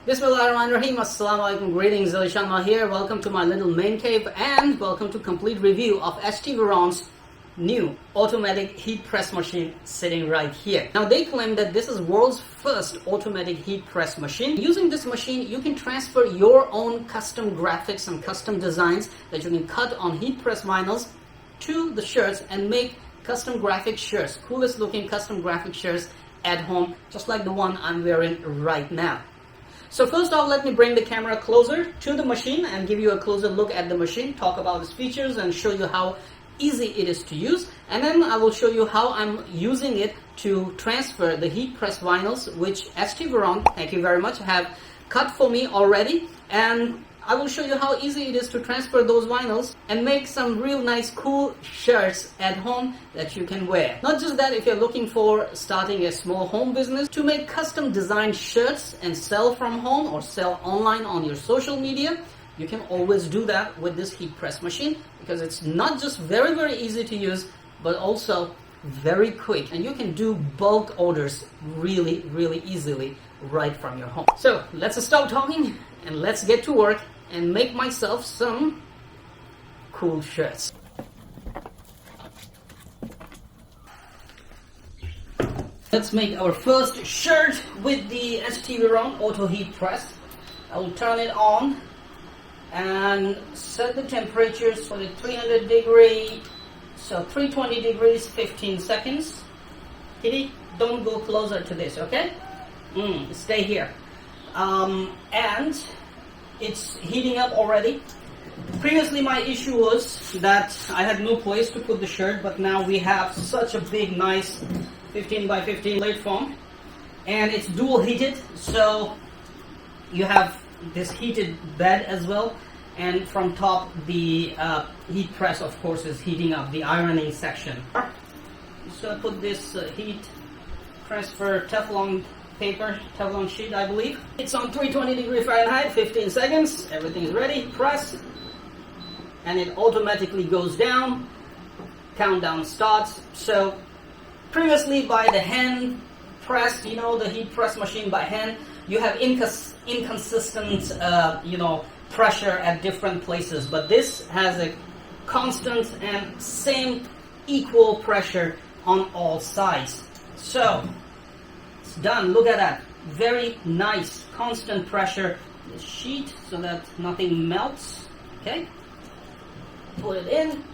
Bismillahirrahmanirrahim. Assalamu alaikum. Greetings. Alishanma here. Welcome to my little man cave and welcome to complete review of HTVRont's new automatic heat press machine sitting right here. Now they claim that this is world's first automatic heat press machine. Using this machine, you can transfer your own custom graphics and custom designs that you can cut on heat press vinyls to the shirts and make custom graphic shirts, coolest looking custom graphic shirts at home, just like the one I'm wearing right now. So first off, let me bring the camera closer to the machine and give you a closer look at the machine, talk about its features and show you how easy it is to use. And then I will show you how I'm using it to transfer the heat press vinyls, which HTVRont, thank you very much, have cut for me already. And I will show you how easy it is to transfer those vinyls and make some real nice cool shirts at home that you can wear. Not just that, if you're looking for starting a small home business to make custom designed shirts and sell from home or sell online on your social media, you can always do that with this heat press machine because it's not just very easy to use, but also very quick, and you can do bulk orders really easily right from your home. So let's stop talking and let's get to work and make myself some cool shirts. Let's make our first shirt with the HTVRont Auto Heat Press. I will turn it on and set the temperatures for the 300 degree, so 320 degrees, 15 seconds. Kitty, don't go closer to this, okay? Stay here. And it's heating up already. Previously my issue was that I had no place to put the shirt, but now we have such a big nice 15 by 15 plate foam and it's dual heated, so you have this heated bed as well, and from top the heat press of course is heating up the ironing section. So I put this heat transfer Teflon paper, Teflon sheet I believe. It's on 320 degree Fahrenheit, 15 seconds, everything is ready, press, and it automatically goes down, countdown starts. So previously by the hand press, you know, the heat press machine by hand, you have inconsistent, pressure at different places, but this has a constant and same equal pressure on all sides. So it's done. Look at that, very nice constant pressure. The sheet so that nothing melts. Okay, put it in,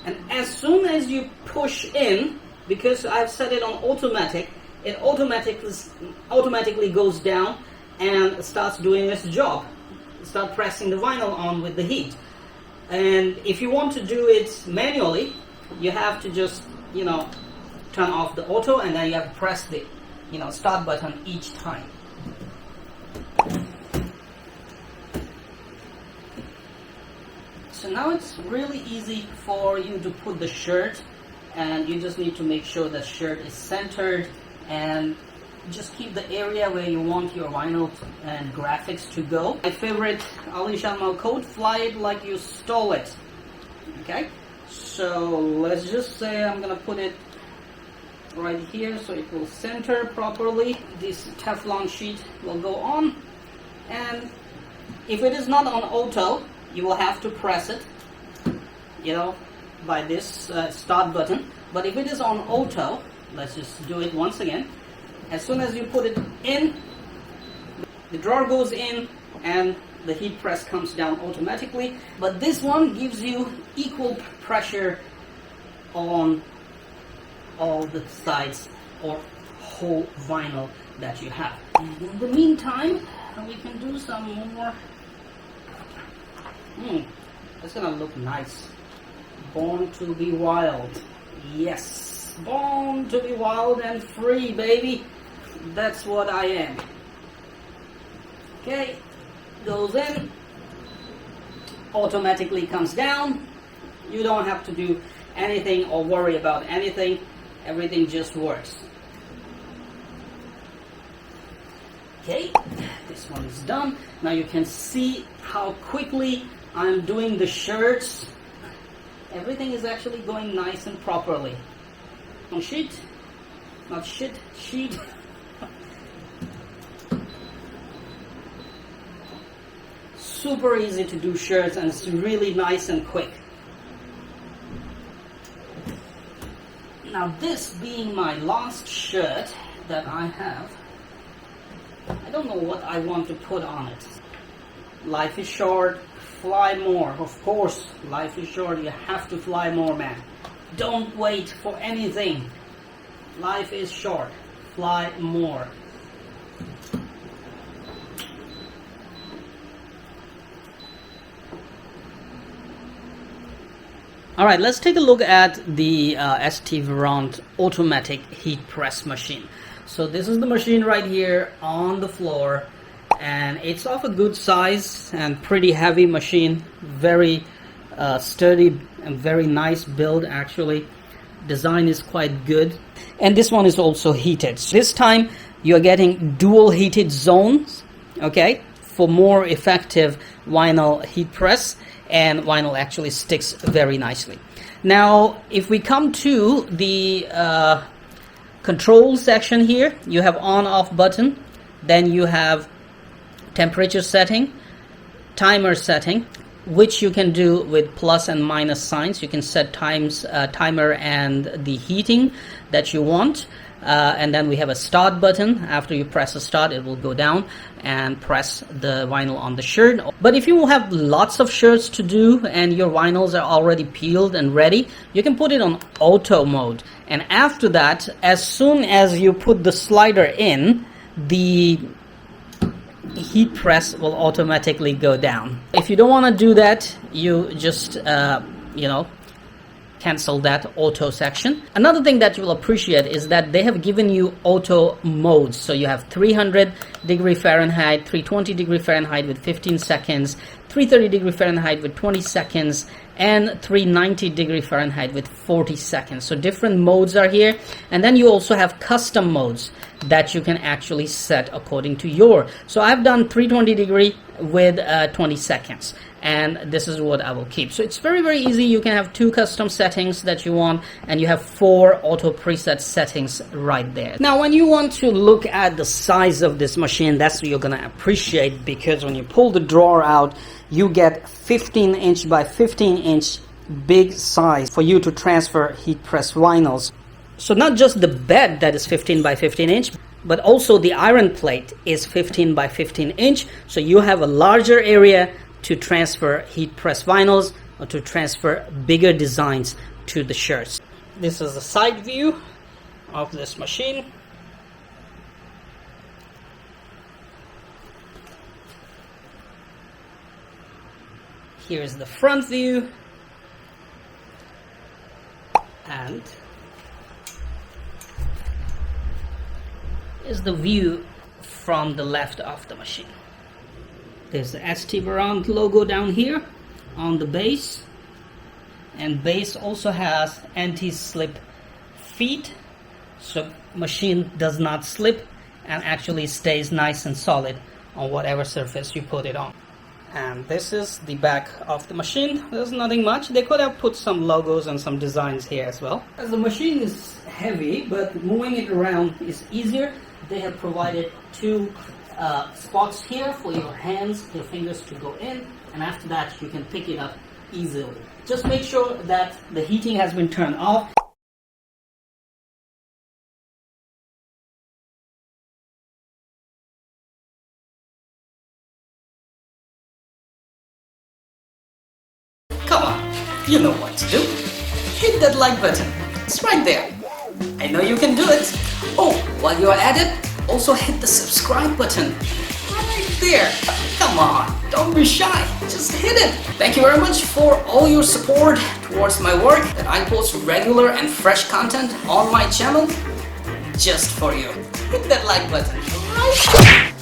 and as soon as you push in, because I've set it on automatic, it automatically goes down and starts doing its job. Start pressing the vinyl on with the heat. And if you want to do it manually, you have to just, turn off the auto, and then you have to press the, start button each time. So now it's really easy for you to put the shirt, and you just need to make sure the shirt is centered and just keep the area where you want your vinyl and graphics to go. My favorite Ali Sharma quote, fly it like you stole it. Okay, so let's just say I'm gonna put it right here so it will center properly. This Teflon sheet will go on, and if it is not on auto, you will have to press it, by this start button. But if it is on auto, let's just do it once again. As soon as you put it in, the drawer goes in and the heat press comes down automatically. But this one gives you equal pressure on all the sides or whole vinyl that you have. In the meantime, we can do some more. It's gonna look nice. Born to be wild. Yes, born to be wild and free, baby. That's what I am. Okay, goes in, automatically comes down. You don't have to do anything or worry about anything. Everything just works. Okay, this one is done. Now you can see how quickly I'm doing the shirts. Everything is actually going nice and properly. On sheet, not shit, sheet. super easy to do shirts, and it's really nice and quick. Now this being my last shirt that I have, I don't know what I want to put on it. Life is short, fly more. Of course, life is short, you have to fly more, man. Don't wait for anything. Life is short, fly more. Alright, let's take a look at the HTVRont automatic heat press machine. So this is the machine right here on the floor, and it's of a good size and pretty heavy machine. Very sturdy and very nice build actually. Design is quite good. And this one is also heated. So this time you're getting dual heated zones, okay, for more effective vinyl heat press, and vinyl actually sticks very nicely. Now if we come to the control section here, you have on off button, then you have temperature setting, timer setting, which you can do with plus and minus signs. You can set timer and the heating that you want, and then we have a start button. After you press a start, it will go down and press the vinyl on the shirt. But if you have lots of shirts to do and your vinyls are already peeled and ready, you can put it on auto mode, and after that, as soon as you put the slider in, the heat press will automatically go down. If you don't want to do that, you just cancel that auto section. Another thing that you will appreciate is that they have given you auto modes. So you have 300° Fahrenheit, 320° Fahrenheit with 15 seconds, 330° Fahrenheit with 20 seconds, and 390° Fahrenheit with 40 seconds. So different modes are here, and then you also have custom modes that you can actually set according to your. So I've done 320° with 20 seconds, and this is what I will keep. So it's very, very easy. You can have 2 custom settings that you want, and you have 4 auto preset settings right there. Now when you want to look at the size of this machine, that's what you're gonna appreciate, because when you pull the drawer out, you get 15" by 15" big size for you to transfer heat press vinyls. So not just the bed that is 15 by 15", but also the iron plate is 15 by 15". So you have a larger area to transfer heat press vinyls or to transfer bigger designs to the shirts. This is the side view of this machine. Here's the front view, and is the view from the left of the machine. There's the HTVRont logo down here on the base, and base also has anti-slip feet, so machine does not slip and actually stays nice and solid on whatever surface you put it on. And this is the back of the machine. There's nothing much. They could have put some logos and some designs here as well. As the machine is heavy, but moving it around is easier, they have provided 2 spots here for your hands, your fingers to go in, and after that you can pick it up easily. Just make sure that the heating has been turned off. Come on, you know what to do. Hit that like button. It's right there. I know you can do it. Oh, while you're at it, also hit the subscribe button. Right there. Come on, don't be shy. Just hit it. Thank you very much for all your support towards my work, that I post regular and fresh content on my channel just for you. Hit that like button right there.